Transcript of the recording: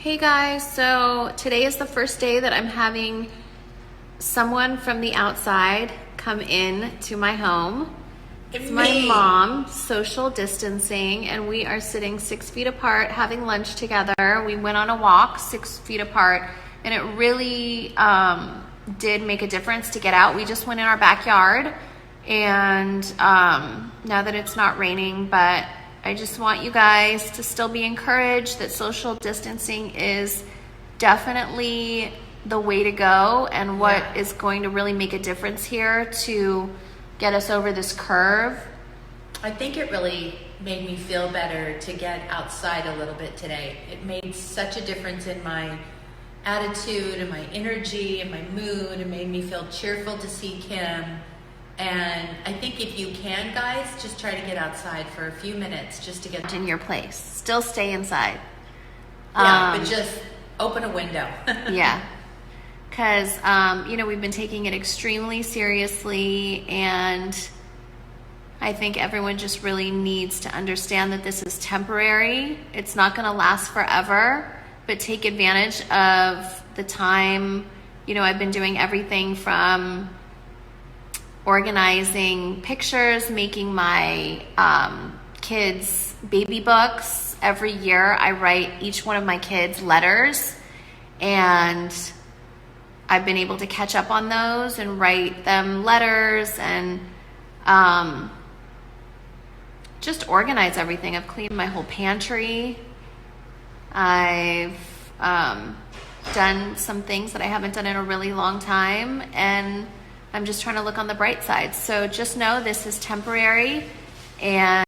Hey guys, so today is the first day that I'm having someone from the outside come in to my home. It's my mom, social distancing, and we are sitting 6 feet apart having lunch together. We went on a walk 6 feet apart, and it really did make a difference to get out. We just went in our backyard, and now that it's not raining, but I just want you guys to still be encouraged that social distancing is definitely the way to go and what is going to really make a difference here to get us over this curve. I think it really made me feel better to get outside a little bit today. It made such a difference in my attitude and my energy and my mood. It made me feel cheerful to see Kim. And I think if you can, guys, just try to get outside for a few minutes just to get in your place. Still stay inside. Yeah, but just open a window. Yeah. Because, we've been taking it extremely seriously, and I think everyone just really needs to understand that this is temporary. It's not going to last forever, but take advantage of the time. I've been doing everything from organizing pictures, making my kids' baby books. Every year I write each one of my kids letters, and I've been able to catch up on those and write them letters and just organize everything. I've cleaned my whole pantry. I've done some things that I haven't done in a really long time, and I'm just trying to look on the bright side. So just know this is temporary, and